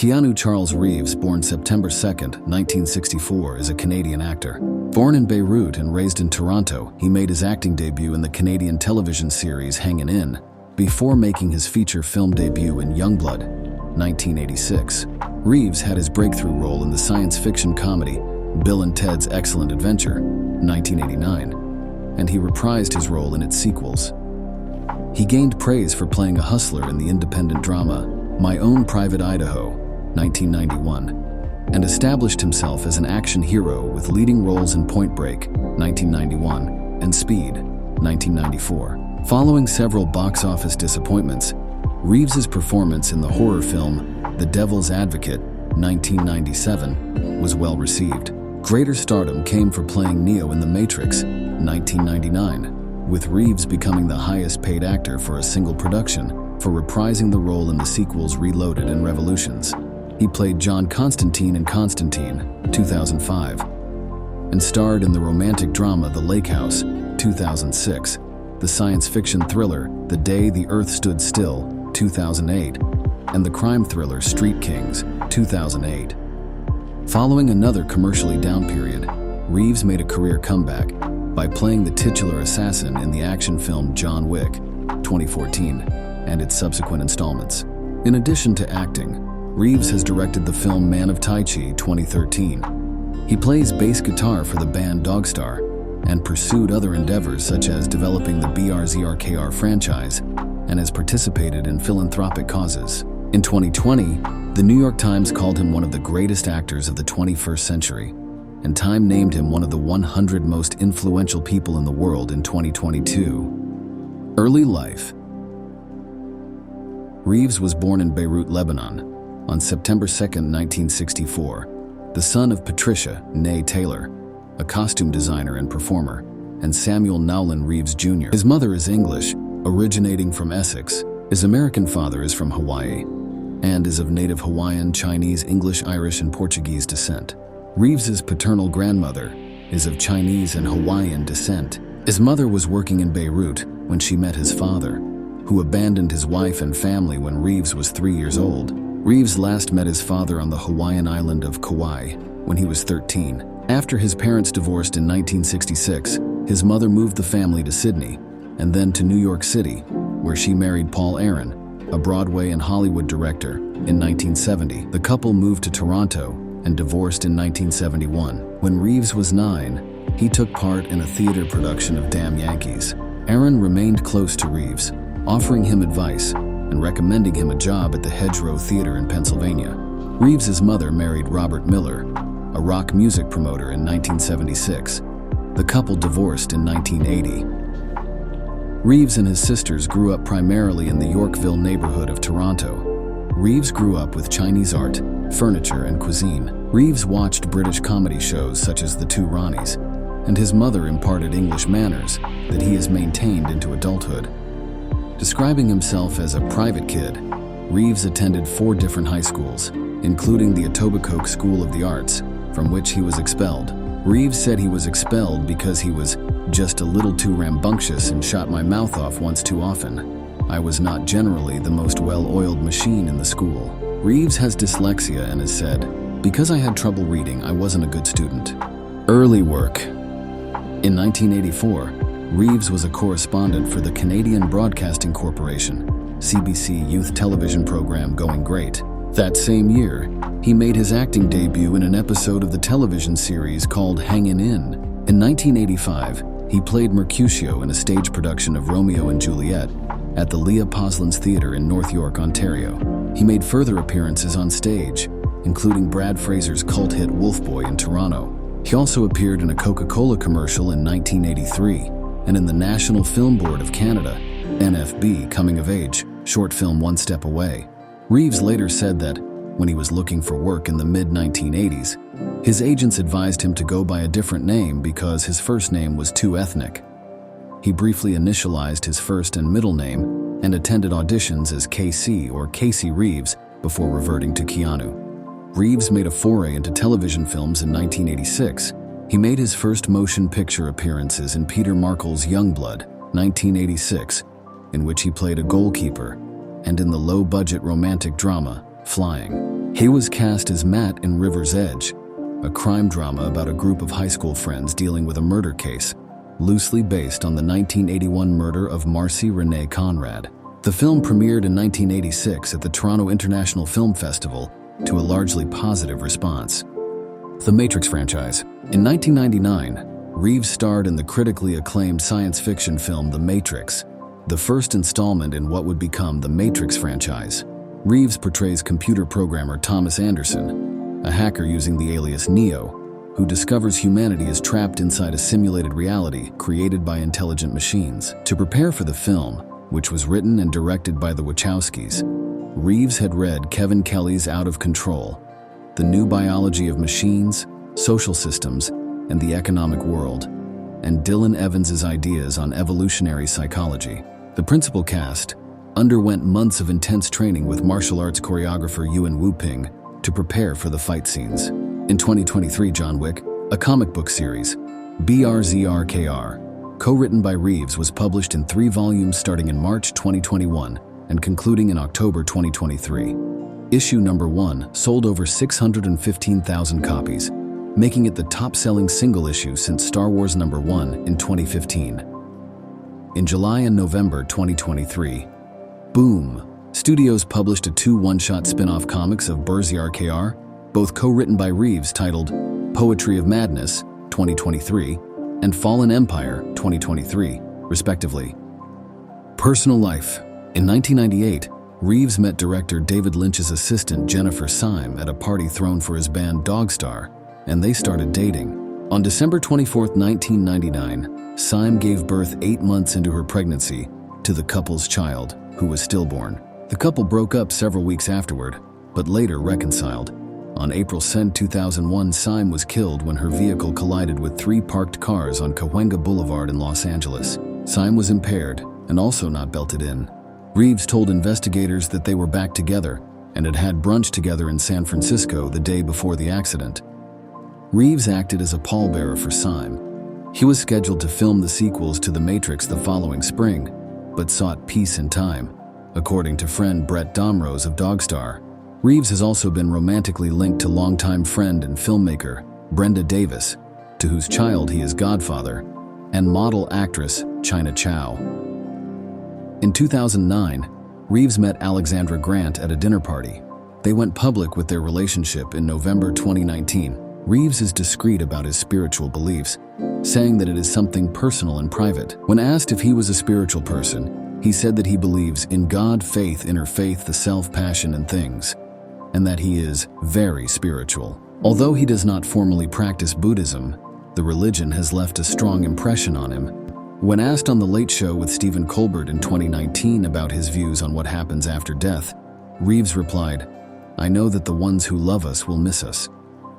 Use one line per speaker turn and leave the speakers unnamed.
Keanu Charles Reeves, born September 2, 1964, is a Canadian actor. Born in Beirut and raised in Toronto, he made his acting debut in the Canadian television series Hangin' In, before making his feature film debut in Youngblood, 1986. Reeves had his breakthrough role in the science fiction comedy Bill and Ted's Excellent Adventure, 1989, and he reprised his role in its sequels. He gained praise for playing a hustler in the independent drama My Own Private Idaho, 1991, and established himself as an action hero with leading roles in Point Break, 1991, and Speed, 1994. Following several box office disappointments, Reeves's performance in the horror film The Devil's Advocate, 1997, was well received. Greater stardom came for playing Neo in The Matrix, 1999, with Reeves becoming the highest-paid actor for a single production for reprising the role in the sequels Reloaded and Revolutions. He played John Constantine in Constantine, 2005, and starred in the romantic drama The Lake House, 2006, the science fiction thriller The Day the Earth Stood Still, 2008, and the crime thriller Street Kings, 2008. Following another commercially down period, Reeves made a career comeback by playing the titular assassin in the action film John Wick, 2014, and its subsequent installments. In addition to acting, Reeves has directed the film Man of Tai Chi, 2013. He plays bass guitar for the band Dogstar and pursued other endeavors such as developing the BRZRKR franchise and has participated in philanthropic causes. In 2020, the New York Times called him one of the greatest actors of the 21st century, and Time named him one of the 100 most influential people in the world in 2022. Early life. Reeves was born in Beirut, Lebanon, on September 2, 1964, the son of Patricia, née Taylor, a costume designer and performer, and Samuel Nowlin Reeves Jr. His mother is English, originating from Essex. His American father is from Hawaii, and is of native Hawaiian, Chinese, English, Irish, and Portuguese descent. Reeves's paternal grandmother is of Chinese and Hawaiian descent. His mother was working in Beirut when she met his father, who abandoned his wife and family when Reeves was 3 years old. Reeves last met his father on the Hawaiian island of Kauai when he was 13. After his parents divorced in 1966, his mother moved the family to Sydney and then to New York City, where she married Paul Aaron, a Broadway and Hollywood director, in 1970. The couple moved to Toronto and divorced in 1971. When Reeves was 9, he took part in a theater production of Damn Yankees. Aaron remained close to Reeves, offering him advice and recommending him a job at the Hedgerow Theater in Pennsylvania. Reeves's mother married Robert Miller, a rock music promoter, in 1976. The couple divorced in 1980. Reeves and his sisters grew up primarily in the Yorkville neighborhood of Toronto. Reeves grew up with Chinese art, furniture, and cuisine. Reeves watched British comedy shows such as The Two Ronnies, and his mother imparted English manners that he has maintained into adulthood. Describing himself as a private kid, Reeves attended 4 different high schools, including the Etobicoke School of the Arts, from which he was expelled. Reeves said he was expelled because he was just a little too rambunctious and shot my mouth off once too often. I was not generally the most well-oiled machine in the school. Reeves has dyslexia and has said, "Because I had trouble reading, I wasn't a good student." Early work. In 1984, Reeves was a correspondent for the Canadian Broadcasting Corporation, CBC youth television program Going Great. That same year, he made his acting debut in an episode of the television series called Hangin' In. In 1985, he played Mercutio in a stage production of Romeo and Juliet at the Leah Poslan's Theatre in North York, Ontario. He made further appearances on stage, including Brad Fraser's cult hit Wolfboy in Toronto. He also appeared in a Coca-Cola commercial in 1983 and in the National Film Board of Canada, NFB, Coming of Age, short film One Step Away. Reeves later said that, when he was looking for work in the mid-1980s, his agents advised him to go by a different name because his first name was too ethnic. He briefly initialized his first and middle name and attended auditions as KC or Casey Reeves before reverting to Keanu. Reeves made a foray into television films in 1986. He made his first motion picture appearances in Peter Markle's Youngblood, 1986, in which he played a goalkeeper, and in the low-budget romantic drama, Flying. He was cast as Matt in River's Edge, a crime drama about a group of high school friends dealing with a murder case, loosely based on the 1981 murder of Marcy Renee Conrad. The film premiered in 1986 at the Toronto International Film Festival to a largely positive response. The Matrix franchise. In 1999, Reeves starred in the critically acclaimed science fiction film The Matrix, the first installment in what would become the Matrix franchise. Reeves portrays computer programmer Thomas Anderson, a hacker using the alias Neo, who discovers humanity is trapped inside a simulated reality created by intelligent machines. To prepare for the film, which was written and directed by the Wachowskis, Reeves had read Kevin Kelly's Out of Control, The New Biology of Machines, Social Systems, and the Economic World, and Dylan Evans's ideas on evolutionary psychology. The principal cast underwent months of intense training with martial arts choreographer Yuan Wu-ping to prepare for the fight scenes. In 2023, John Wick, a comic book series, BRZRKR, co-written by Reeves, was published in 3 volumes starting in March 2021 and concluding in October 2023. Issue number 1 sold over 615,000 copies, making it the top-selling single issue since Star Wars number 1 in 2015. In July and November 2023, Boom! Studios published 2 one-shot spin-off comics of BRZRKR, both co-written by Reeves, titled Poetry of Madness 2023 and Fallen Empire 2023, respectively. Personal life. In 1998, Reeves met director David Lynch's assistant Jennifer Syme at a party thrown for his band Dogstar, and they started dating. On December 24, 1999, Syme gave birth 8 months into her pregnancy to the couple's child, who was stillborn. The couple broke up several weeks afterward, but later reconciled. On April 2, 2001, Syme was killed when her vehicle collided with 3 parked cars on Cahuenga Boulevard in Los Angeles. Syme was impaired and also not belted in. Reeves told investigators that they were back together and had had brunch together in San Francisco the day before the accident. Reeves acted as a pallbearer for Syme. He was scheduled to film the sequels to The Matrix the following spring, but sought peace and time, according to friend Brett Domrose of Dogstar. Reeves has also been romantically linked to longtime friend and filmmaker Brenda Davis, to whose child he is godfather, and model actress China Chow. In 2009, Reeves met Alexandra Grant at a dinner party. They went public with their relationship in November 2019. Reeves is discreet about his spiritual beliefs, saying that it is something personal and private. When asked if he was a spiritual person, he said that he believes in God, faith, inner faith, the self, passion, and things, and that he is very spiritual. Although he does not formally practice Buddhism, the religion has left a strong impression on him. When asked on The Late Show with Stephen Colbert in 2019 about his views on what happens after death, Reeves replied, "I know that the ones who love us will miss us.